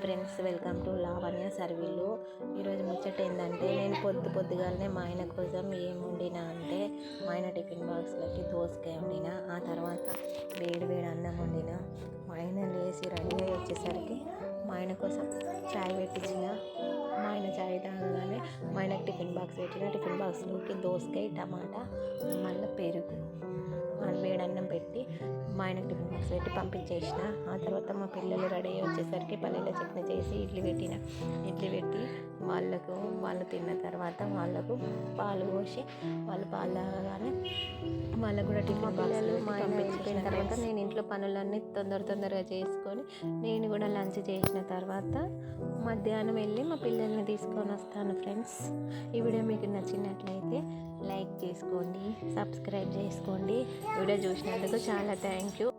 Friends, welcome to Lavanya సర్వీలు. ఈరోజు ముచ్చట ఏంటంటే, నేను పొద్దుగాలనే మా ఆయన కోసం ఏం వండినా అంటే, మా ఆయన టిఫిన్ బాక్స్లకి దోసకాయ వండిన, ఆ తర్వాత వేడి వేడి అన్నం వండిన. మా ఆయన లేచి రెడీ అయ్యి వచ్చేసరికి మా ఆయన కోసం చాయ్ పెట్టించిన. మా ఆయన చాయ్ తాగగానే మా ఆయనకు టిఫిన్ బాక్స్ పెట్టిన. టిఫిన్ బాక్స్లోకి దోసకాయ, టమాటా, మళ్ళీ పెరుగు, వేడి అన్నం పెట్టి మా ఆయనకు టిఫిన్ బాక్స్ పెట్టి పంపించేసిన. ఆ తర్వాత మా పిల్లలు రెడీ అయ్యి వచ్చేసరికి పల్లీల చట్నీ చేసి ఇడ్లీ పెట్టి వాళ్ళు తిన్న తర్వాత వాళ్ళకు పాలు పోసి వాళ్ళు పాలు తాగగానే వాళ్ళకు కూడా టిఫిన్ బాక్స్లో మా ఆయన వెళ్ళిపోయిన తర్వాత నేను ఇంట్లో పనులన్నీ తొందరగా చేసుకొని నేను కూడా లంచ్ చేసిన తర్వాత మధ్యాహ్నం వెళ్ళి మా పిల్లల్ని తీసుకొని వస్తాను. ఫ్రెండ్స్, ఈ వీడియో మీకు నచ్చినట్లయితే లైక్ చేసుకోండి, సబ్స్క్రైబ్ చేసుకోండి. వీడియో చూసినందుకు చాలా థ్యాంక్ యూ.